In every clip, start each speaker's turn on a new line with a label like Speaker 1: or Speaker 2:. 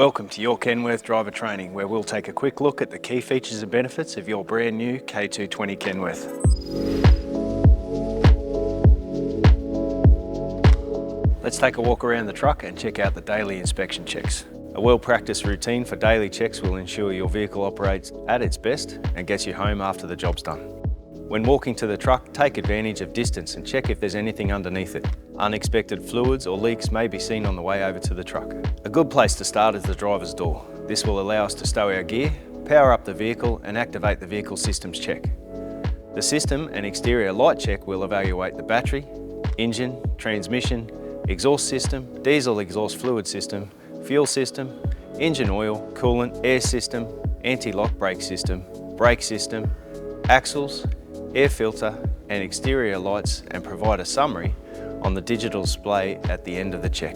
Speaker 1: Welcome to your Kenworth driver training, where we'll take a quick look at the key features and benefits of your brand new K220 Kenworth. Let's take a walk around the truck and check out the daily inspection checks. A well-practiced routine for daily checks will ensure your vehicle operates at its best and gets you home after the job's done. When walking to the truck, take advantage of distance and check if there's anything underneath it. Unexpected fluids or leaks may be seen on the way over to the truck. A good place to start is the driver's door. This will allow us to stow our gear, power up the vehicle and activate the vehicle systems check. The system and exterior light check will evaluate the battery, engine, transmission, exhaust system, diesel exhaust fluid system, fuel system, engine oil, coolant, air system, anti-lock brake system, axles, air filter and exterior lights, and provide a summary on the digital display at the end of the check.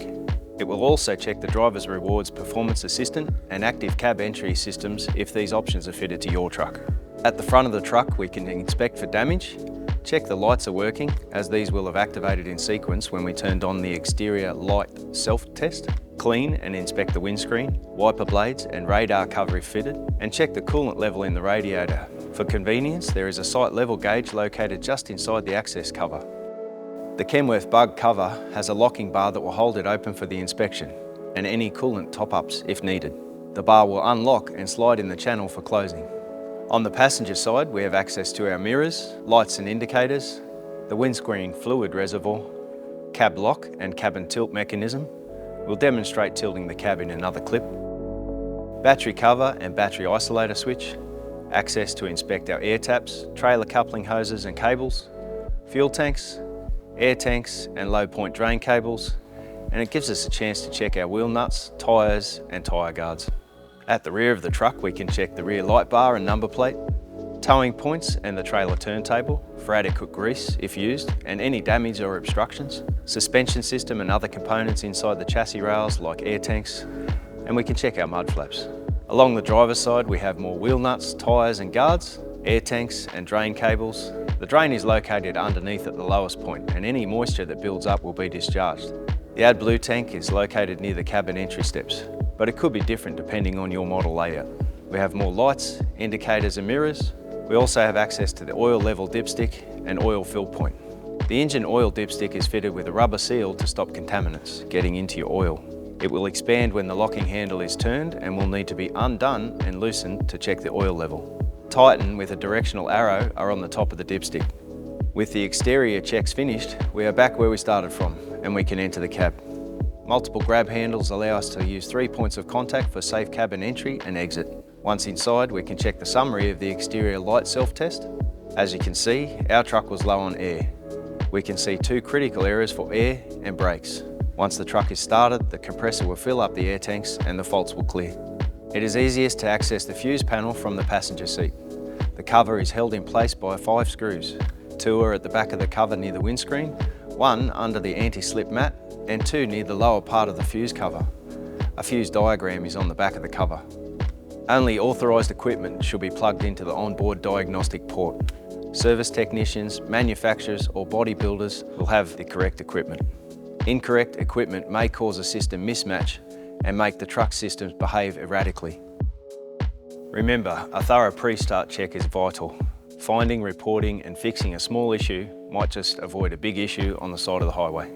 Speaker 1: It will also check the driver's rewards performance assistant and active cab entry systems if these options are fitted to your truck. At the front of the truck we can inspect for damage, check the lights are working, as these will have activated in sequence when we turned on the exterior light self-test, clean and inspect the windscreen, wiper blades and radar cover if fitted, and check the coolant level in the radiator. For convenience, there is a site level gauge located just inside the access cover. The Kenworth bug cover has a locking bar that will hold it open for the inspection and any coolant top-ups if needed. The bar will unlock and slide in the channel for closing. On the passenger side, we have access to our mirrors, lights and indicators, the windscreen fluid reservoir, cab lock and cabin tilt mechanism. We'll demonstrate tilting the cab in another clip. Battery cover and battery isolator switch, access to inspect our air taps, trailer coupling hoses and cables, fuel tanks, air tanks and low point drain cables, and it gives us a chance to check our wheel nuts, tyres and tyre guards. At the rear of the truck we can check the rear light bar and number plate, towing points and the trailer turntable for adequate grease if used and any damage or obstructions, suspension system and other components inside the chassis rails like air tanks, and we can check our mud flaps. Along the driver's side we have more wheel nuts, tyres and guards, air tanks and drain cables. The drain is located underneath at the lowest point and any moisture that builds up will be discharged. The AdBlue tank is located near the cabin entry steps, but it could be different depending on your model layout. We have more lights, indicators and mirrors. We also have access to the oil level dipstick and oil fill point. The engine oil dipstick is fitted with a rubber seal to stop contaminants getting into your oil. It will expand when the locking handle is turned and will need to be undone and loosened to check the oil level. Tighten with a directional arrow are on the top of the dipstick. With the exterior checks finished, we are back where we started from and we can enter the cab. Multiple grab handles allow us to use 3 points of contact for safe cabin entry and exit. Once inside, we can check the summary of the exterior light self-test. As you can see, our truck was low on air. We can see 2 critical areas for air and brakes. Once the truck is started, the compressor will fill up the air tanks and the faults will clear. It is easiest to access the fuse panel from the passenger seat. The cover is held in place by 5 screws. 2 are at the back of the cover near the windscreen, 1 under the anti-slip mat and 2 near the lower part of the fuse cover. A fuse diagram is on the back of the cover. Only authorised equipment should be plugged into the onboard diagnostic port. Service technicians, manufacturers or bodybuilders will have the correct equipment. Incorrect equipment may cause a system mismatch and make the truck systems behave erratically. Remember, a thorough pre-start check is vital. Finding, reporting and fixing a small issue might just avoid a big issue on the side of the highway.